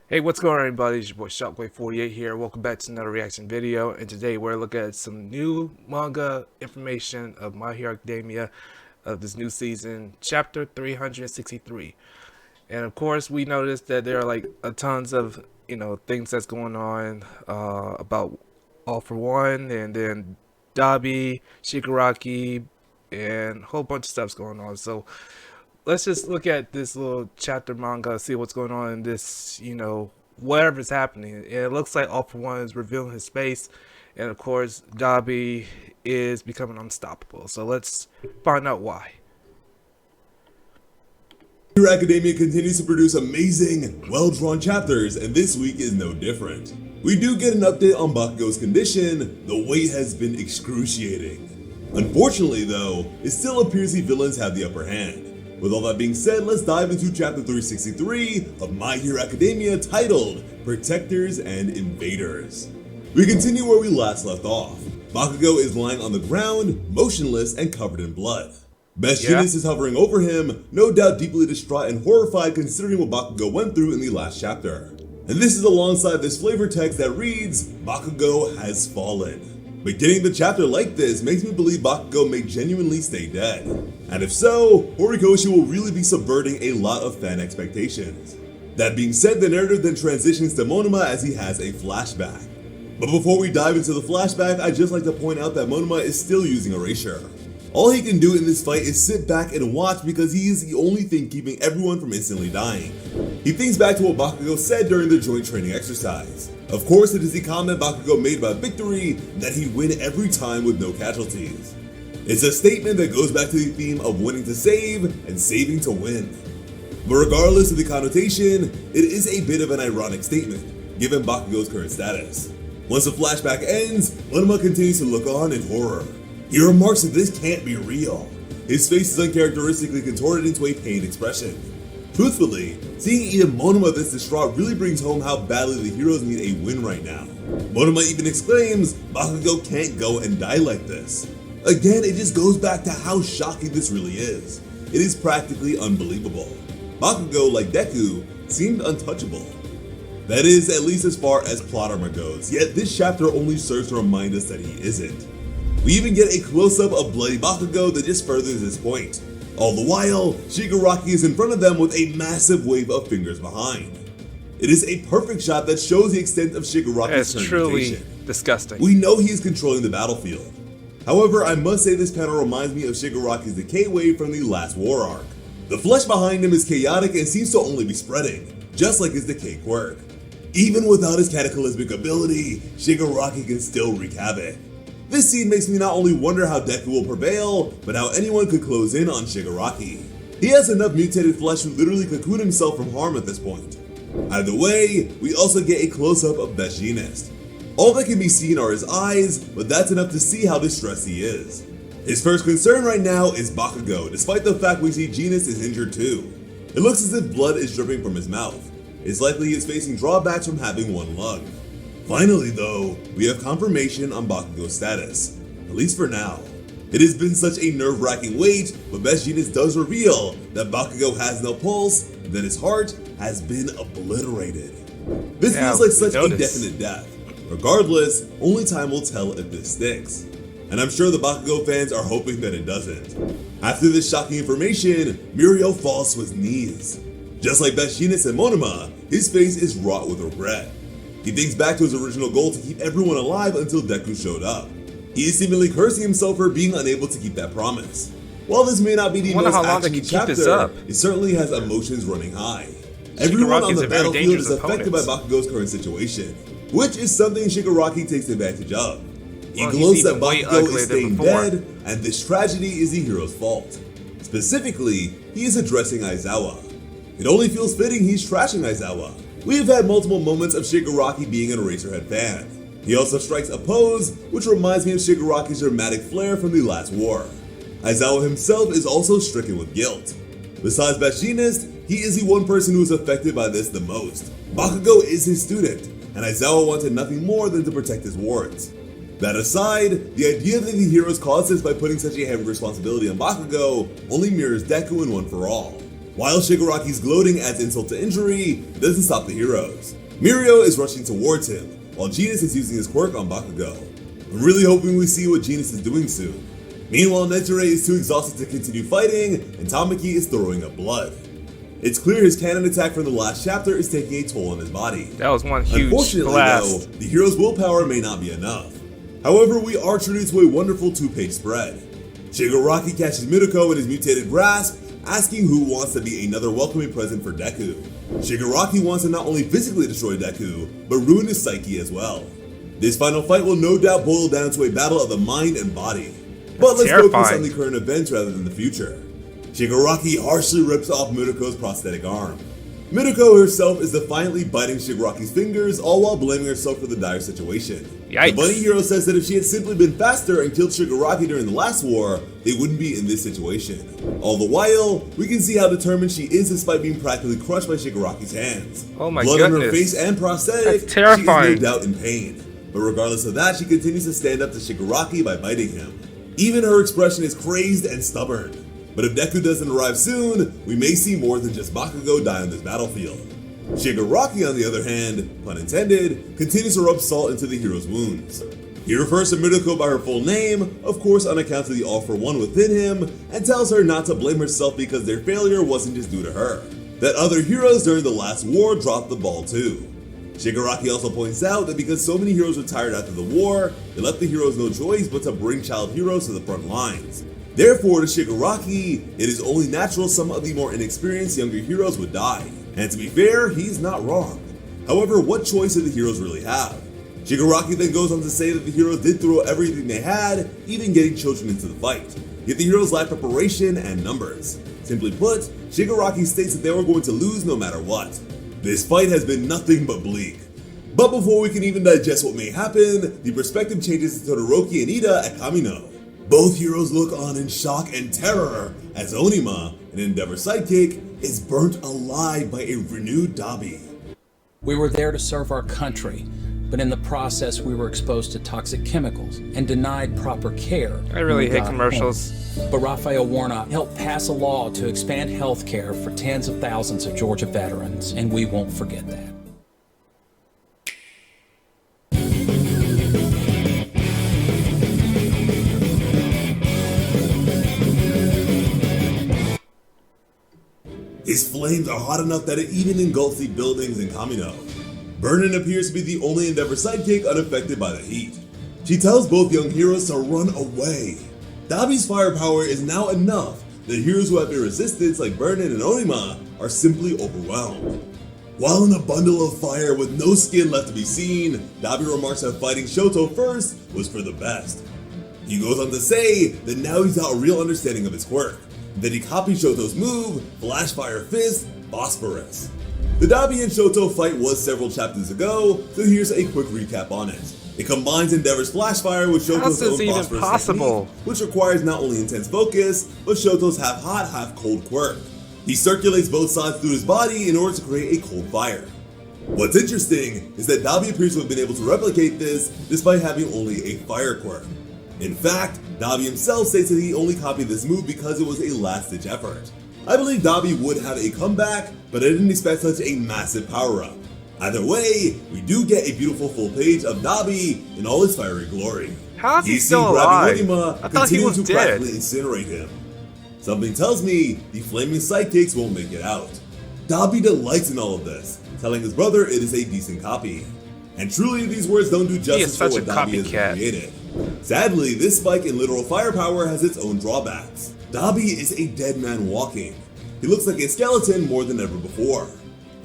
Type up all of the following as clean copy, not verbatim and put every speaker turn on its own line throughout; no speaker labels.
Hey, what's going on, everybody? It's your boy Shockwave48 here. Welcome back to another reaction video. And today we're looking at some new manga information of My Hero Academia of this new season, chapter 363. And of course, we noticed that there are like a tons of things that's going on about All for One, and then Dabi, Shigaraki, and a whole bunch of stuff's going on. So let's just look at this little chapter manga, see what's going on in this, whatever's happening. And it looks like All for One is revealing his space, and of course, Dabi is becoming unstoppable. So let's find out why.
Hero Academia continues to produce amazing, well-drawn chapters, and this week is no different. We do get an update on Bakugo's condition. The wait has been excruciating. Unfortunately though, it still appears the villains have the upper hand. With all that being said, let's dive into chapter 363 of My Hero Academia, titled Protectors and Invaders. We continue where we last left off. Bakugo is lying on the ground, motionless and covered in blood. Best Genius is hovering over him, no doubt deeply distraught and horrified considering what Bakugo went through in the last chapter. And this is alongside this flavor text that reads, Bakugo has fallen. But getting the chapter like this makes me believe Bakugo may genuinely stay dead. And if so, Horikoshi will really be subverting a lot of fan expectations. That being said, the narrative then transitions to Monoma as he has a flashback. But before we dive into the flashback, I'd just like to point out that Monoma is still using Erasure. All he can do in this fight is sit back and watch because he is the only thing keeping everyone from instantly dying. He thinks back to what Bakugo said during the joint training exercise. Of course, it is the comment Bakugo made about victory that he'd win every time with no casualties. It's a statement that goes back to the theme of winning to save and saving to win. But regardless of the connotation, it is a bit of an ironic statement, given Bakugo's current status. Once the flashback ends, Monoma continues to look on in horror. He remarks that this can't be real. His face is uncharacteristically contorted into a pained expression. Truthfully, seeing even Monoma this distraught really brings home how badly the heroes need a win right now. Monoma even exclaims, Bakugo can't go and die like this. Again, it just goes back to how shocking this really is. It is practically unbelievable. Bakugo, like Deku, seemed untouchable. That is, at least as far as plot armor goes, yet this chapter only serves to remind us that he isn't. We even get a close-up of bloody Bakugo that just furthers this point. All the while, Shigaraki is in front of them with a massive wave of fingers behind. It is a perfect shot that shows the extent of Shigaraki's
It's truly disgusting.
We know he is controlling the battlefield. However, I must say this panel reminds me of Shigaraki's decay wave from the last war arc. The flesh behind him is chaotic and seems to only be spreading, just like his decay quirk. Even without his cataclysmic ability, Shigaraki can still wreak havoc. This scene makes me not only wonder how Deku will prevail, but how anyone could close in on Shigaraki. He has enough mutated flesh to literally cocoon himself from harm at this point. Either way, we also get a close-up of Best Jeanist. All that can be seen are his eyes, but that's enough to see how distressed he is. His first concern right now is Bakugo, despite the fact we see Jeanist is injured too. It looks as if blood is dripping from his mouth. It's likely he is facing drawbacks from having one lung. Finally though, we have confirmation on Bakugo's status, at least for now. It has been such a nerve-wracking wait, but Best Jeanist does reveal that Bakugo has no pulse and that his heart has been obliterated. This feels like such a definite death. Regardless, only time will tell if this sticks. And I'm sure the Bakugo fans are hoping that it doesn't. After this shocking information, Mirio falls to his knees. Just like Best Jeanist and Monoma, his face is wrought with regret. He thinks back to his original goal to keep everyone alive until Deku showed up. He is seemingly cursing himself for being unable to keep that promise. While this may not be the most actiony chapter, it certainly has emotions running high. Everyone on the battlefield is affected by Bakugo's current situation, which is something Shigaraki takes advantage of. He gloats that Bakugo is staying dead, and this tragedy is the hero's fault. Specifically, he is addressing Aizawa. It only feels fitting he's trashing Aizawa. We have had multiple moments of Shigaraki being an Eraserhead fan. He also strikes a pose, which reminds me of Shigaraki's dramatic flair from the last war. Aizawa himself is also stricken with guilt. Besides Best Jeanist, he is the one person who is affected by this the most. Bakugo is his student, and Aizawa wanted nothing more than to protect his wards. That aside, the idea that the heroes caused this by putting such a heavy responsibility on Bakugo only mirrors Deku in One for All. While Shigaraki's gloating adds insult to injury, it doesn't stop the heroes. Mirio is rushing towards him, while Genis is using his quirk on Bakugo. I'm really hoping we see what Genis is doing soon. Meanwhile, Netere is too exhausted to continue fighting, and Tamaki is throwing up blood. It's clear his cannon attack from the last chapter is taking a toll on his body.
That was one huge
Unfortunately,
blast.
though, the hero's willpower may not be enough. However, we are treated to a wonderful two-page spread. Shigaraki catches Midoko in his mutated grasp, asking who wants to be another welcoming present for Deku. Shigaraki wants to not only physically destroy Deku, but ruin his psyche as well. This final fight will no doubt boil down to a battle of the mind and body. But let's focus on the current events rather than the future. Shigaraki harshly rips off Midoko's prosthetic arm. Midoko herself is defiantly biting Shigaraki's fingers, all while blaming herself for the dire situation.
Yikes.
The bunny hero says that if she had simply been faster and killed Shigaraki during the last war, they wouldn't be in this situation. All the while, we can see how determined she is despite being practically crushed by Shigaraki's hands.
Oh my
Blood
goodness.
on her face and prosthetic,
That's terrifying.
she is no doubt in pain. But regardless of that, she continues to stand up to Shigaraki by biting him. Even her expression is crazed and stubborn. But if Deku doesn't arrive soon, we may see more than just Bakugo die on this battlefield. Shigaraki, on the other hand, pun intended, continues to rub salt into the hero's wounds. He refers to Midoko by her full name, of course on account of the all-for-one within him, and tells her not to blame herself because their failure wasn't just due to her. That other heroes during the last war dropped the ball too. Shigaraki also points out that because so many heroes retired after the war, it left the heroes no choice but to bring child heroes to the front lines. Therefore, to Shigaraki, it is only natural some of the more inexperienced younger heroes would die. And to be fair, he's not wrong. However, what choice did the heroes really have? Shigaraki then goes on to say that the heroes did throw everything they had, even getting children into the fight. Yet the heroes lacked preparation and numbers. Simply put, Shigaraki states that they were going to lose no matter what. This fight has been nothing but bleak. But before we can even digest what may happen, the perspective changes to Todoroki and Ida at Kamino. Both heroes look on in shock and terror as Onima, an Endeavor sidekick, is burnt alive by a renewed Dabi.
We were there to serve our country, but in the process we were exposed to toxic chemicals and denied proper care.
I really
when we
hate
got
commercials.
home. But Raphael Warnock helped pass a law to expand health care for tens of thousands of Georgia veterans, and we won't forget that.
His flames are hot enough that it even engulfs the buildings in Kamino. Burnin appears to be the only Endeavor sidekick unaffected by the heat. She tells both young heroes to run away. Dabi's firepower is now enough that heroes who have been resistance like Burnin and Onima are simply overwhelmed. While in a bundle of fire with no skin left to be seen, Dabi remarks that fighting Shoto first was for the best. He goes on to say that now he's got a real understanding of his quirk. Then he copied Shoto's move, Flash Fire Fist, Phosphorus. The Dabi and Shoto fight was several chapters ago, so here's a quick recap on it. It combines Endeavor's Flash Fire with Shoto's own
even
Phosphorus
possible?
technique, which requires not only intense focus, but Shoto's half hot, half cold quirk. He circulates both sides through his body in order to create a cold fire. What's interesting is that Dabi appears to have been able to replicate this despite having only a fire quirk. In fact, Dabi himself states that he only copied this move because it was a last-ditch effort. I believe Dabi would have a comeback, but I didn't expect such a massive power-up. Either way, we do get a beautiful full page of Dabi in all his fiery glory.
How is he
He's
still
seen grabbing
alive?
Onima,
I thought he
continuing
was
to
dead.
practically incinerate him. Something tells me the flaming sidekicks won't make it out. Dabi delights in all of this, telling his brother it is a decent copy. And truly, these words don't do justice for
such
what
a
Dabi has
copycat.
created. Sadly, this spike in literal firepower has its own drawbacks. Dabi is a dead man walking. He looks like a skeleton more than ever before.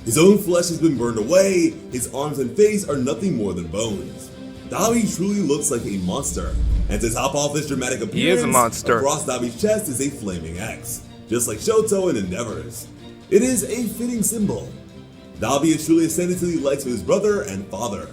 His own flesh has been burned away, his arms and face are nothing more than bones. Dabi truly looks like a monster, and to top off his dramatic appearance,
He is a monster.
across Dabi's chest is a flaming X, just like Shoto and Endeavor's. It is a fitting symbol. Dabi is truly ascended to the likes of his brother and father.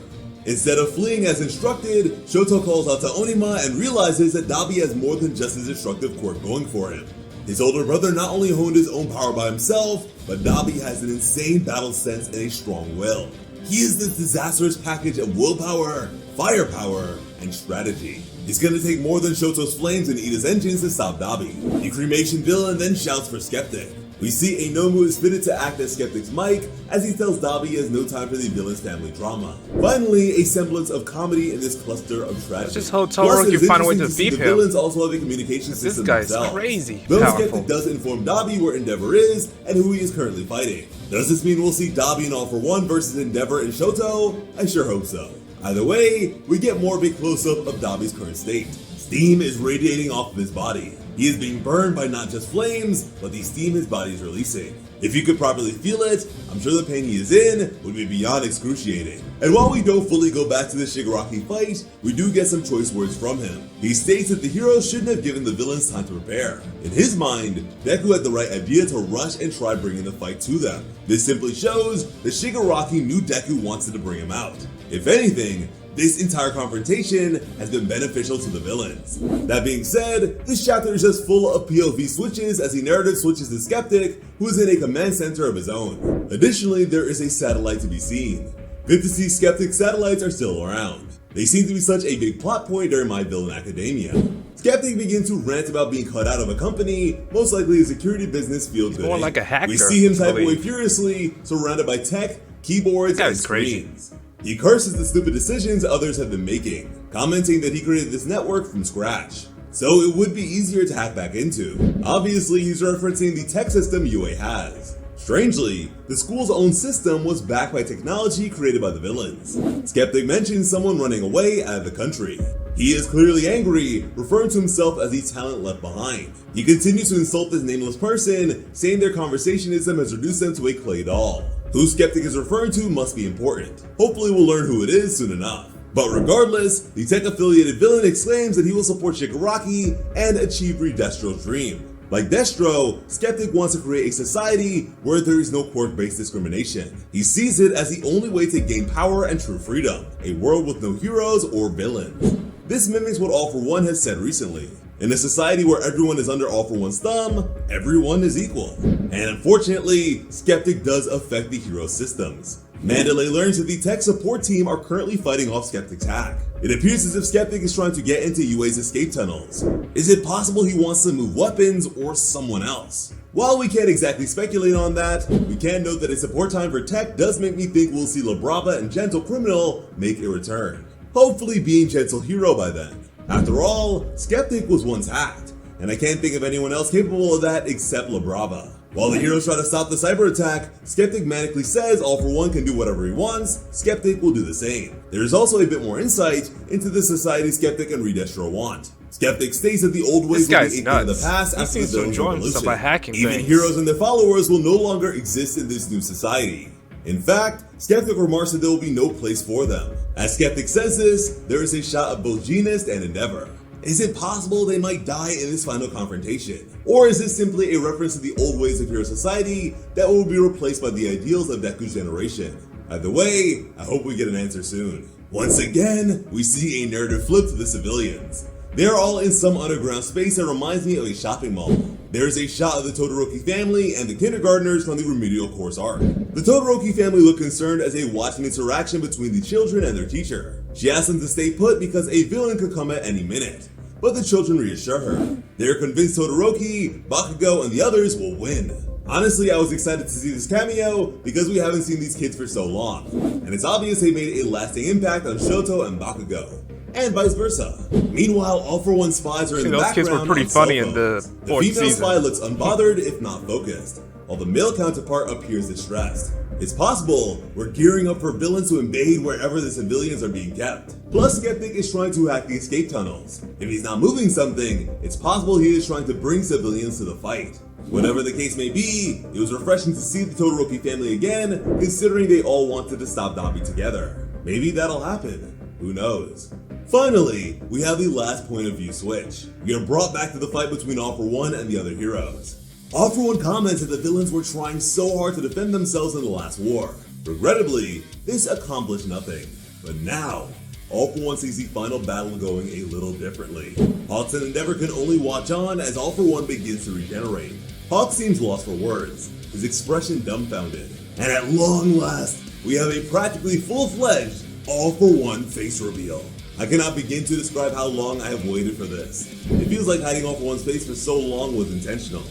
Instead of fleeing as instructed, Shoto calls out to Onima and realizes that Dabi has more than just his destructive quirk going for him. His older brother not only honed his own power by himself, but Dabi has an insane battle sense and a strong will. He is this disastrous package of willpower, firepower, and strategy. It's gonna take more than Shoto's flames and Ida's engines to stop Dabi. The cremation villain then shouts for Skeptic. We see a Nomu is fitted to act as Skeptic's Mike as he tells Dabi he has no time for the villain's family drama. Finally, a semblance of comedy in this cluster of tragedy.
This whole Todoroki find a way to beat
the
him.
Villains also have a communication system
This guy's
themselves.
crazy
Though
powerful.
Skeptic does inform Dabi where Endeavor is and who he is currently fighting. Does this mean we'll see Dabi in All for One versus Endeavor and Shoto? I sure hope so. Either way, we get more of a close-up of Dabi's current state. Steam is radiating off of his body. He is being burned by not just flames, but the steam his body is releasing. If you could properly feel it, I'm sure the pain he is in would be beyond excruciating. And while we don't fully go back to the Shigaraki fight, we do get some choice words from him. He states that the heroes shouldn't have given the villains time to prepare. In his mind, Deku had the right idea to rush and try bringing the fight to them. This simply shows that Shigaraki knew Deku wanted to bring him out. If anything, this entire confrontation has been beneficial to the villains. That being said, this chapter is just full of POV switches as the narrative switches to Skeptic, who is in a command center of his own. Additionally, there is a satellite to be seen. Good to see Skeptic's satellites are still around. They seem to be such a big plot point during My Villain Academia. Skeptic begins to rant about being cut out of a company, most likely a security business field today.
More like a hacker.
We see him type away furiously, surrounded by tech, keyboards, and screens. He curses the stupid decisions others have been making, commenting that he created this network from scratch, so it would be easier to hack back into. Obviously, he's referencing the tech system UA has. Strangely, the school's own system was backed by technology created by the villains. Skeptic mentions someone running away out of the country. He is clearly angry, referring to himself as the talent left behind. He continues to insult this nameless person, saying their conversationism has reduced them to a clay doll. Who Skeptic is referring to must be important. Hopefully we'll learn who it is soon enough. But regardless, the tech-affiliated villain exclaims that he will support Shigaraki and achieve Destro's dream. Like Destro, Skeptic wants to create a society where there is no quirk-based discrimination. He sees it as the only way to gain power and true freedom, a world with no heroes or villains. This mimics what All for One has said recently. In a society where everyone is under All for One's thumb, everyone is equal. And unfortunately, Skeptic does affect the hero systems. Mandalay learns that the tech support team are currently fighting off Skeptic's hack. It appears as if Skeptic is trying to get into UA's escape tunnels. Is it possible he wants to move weapons or someone else? While we can't exactly speculate on that, we can note that a support time for tech does make me think we'll see Labrava and Gentle Criminal make a return. Hopefully being Gentle Hero by then. After all, Skeptic was once hacked, and I can't think of anyone else capable of that except Labrava. While the heroes try to stop the cyber attack, Skeptic manically says All for One can do whatever he wants, Skeptic will do the same. There is also a bit more insight into the society Skeptic and Redestro want. Skeptic states that the old ways will be a thing of the past after the Villain's Revolution. Even heroes and their followers will no longer exist in this new society. In fact, Skeptic remarks that there will be no place for them. As Skeptic says this, there is a shot of both Genist and Endeavor. Is it possible they might die in this final confrontation? Or is this simply a reference to the old ways of hero society that will be replaced by the ideals of Deku's generation? Either way, I hope we get an answer soon. Once again, we see a narrative flip to the civilians. They are all in some underground space that reminds me of a shopping mall. There is a shot of the Todoroki family and the kindergartners from the remedial course arc. The Todoroki family look concerned as they watch an interaction between the children and their teacher. She asks them to stay put because a villain could come at any minute. But the children reassure her. They are convinced Todoroki, Bakugo, and the others will win. Honestly, I was excited to see this cameo because we haven't seen these kids for so long. And it's obvious they made a lasting impact on Shoto and Bakugo. And vice versa. Meanwhile, All for One spies are in the background.
Those kids were pretty funny in the fourth season.
The female spy looks unbothered, if not focused, while the male counterpart appears distressed. It's possible we're gearing up for villains to invade wherever the civilians are being kept. Plus, Skeptic is trying to hack the escape tunnels. If he's not moving something, it's possible he is trying to bring civilians to the fight. Whatever the case may be, it was refreshing to see the Todoroki family again, considering they all wanted to stop Dabi together. Maybe that'll happen. Who knows? Finally, we have the last point of view switch. We are brought back to the fight between All for One and the other heroes. All for One comments that the villains were trying so hard to defend themselves in the last war. Regrettably, this accomplished nothing. But now, All for One sees the final battle going a little differently. Hawks and Endeavor can only watch on as All for One begins to regenerate. Hawk seems lost for words, his expression dumbfounded. And at long last, we have a practically full-fledged All for One face reveal. I cannot begin to describe how long I have waited for this. It feels like hiding All for One's face for so long was intentional.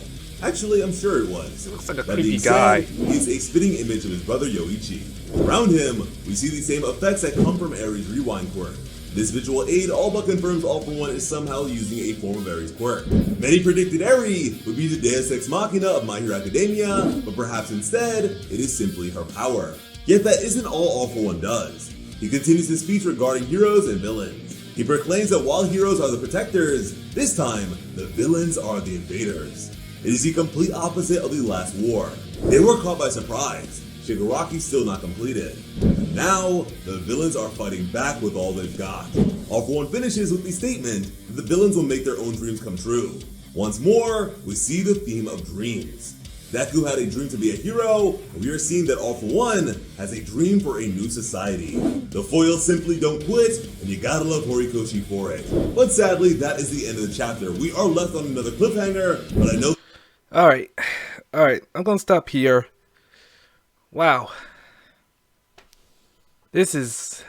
Actually, I'm sure it was.
He looks like a
That
creepy
being
guy.
said, he's a spitting image of his brother Yoichi. Around him, we see the same effects that come from Eri's rewind quirk. This visual aid all but confirms All For One is somehow using a form of Eri's quirk. Many predicted Eri would be the Deus Ex Machina of My Hero Academia, but perhaps instead, it is simply her power. Yet that isn't all For One does. He continues his speech regarding heroes and villains. He proclaims that while heroes are the protectors, this time, the villains are the invaders. It is the complete opposite of the last war. They were caught by surprise. Shigaraki's still not completed. Now, the villains are fighting back with all they've got. All For One finishes with the statement that the villains will make their own dreams come true. Once more, we see the theme of dreams. Deku had a dream to be a hero, and we are seeing that All For One has a dream for a new society. The foils simply don't quit, and you gotta love Horikoshi for it. But sadly, that is the end of the chapter. We are left on another cliffhanger, but I know...
Alright, I'm gonna stop here. Wow. This is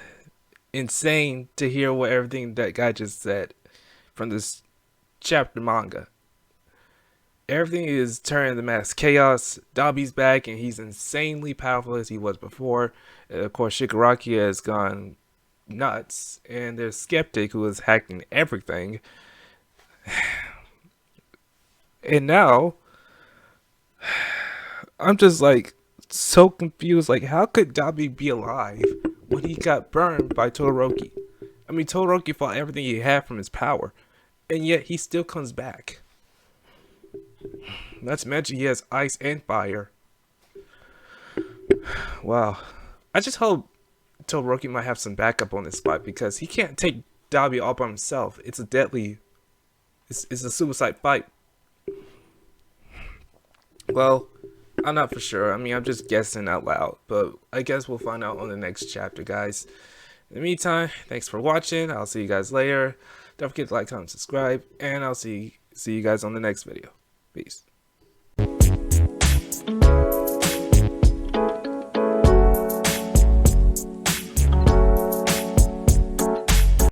insane to hear what everything that guy just said from this chapter manga. Everything is turning to mass chaos. Dabi's back and he's insanely powerful as he was before. And of course, Shigaraki has gone nuts. And there's Skeptic who is hacking everything. And now, I'm just like so confused. Like, how could Dabi be alive when he got burned by Todoroki? I mean, Todoroki fought everything he had from his power. And yet he still comes back. Not to mention he has ice and fire. Wow. I just hope Todoroki might have some backup on this spot because he can't take Dabi all by himself. It's a deadly... It's a suicide fight. Well, I'm not for sure. I mean, I'm just guessing out loud. But I guess we'll find out on the next chapter, guys. In the meantime, thanks for watching. I'll see you guys later. Don't forget to like, comment, subscribe. And I'll see you guys on the next video. Peace.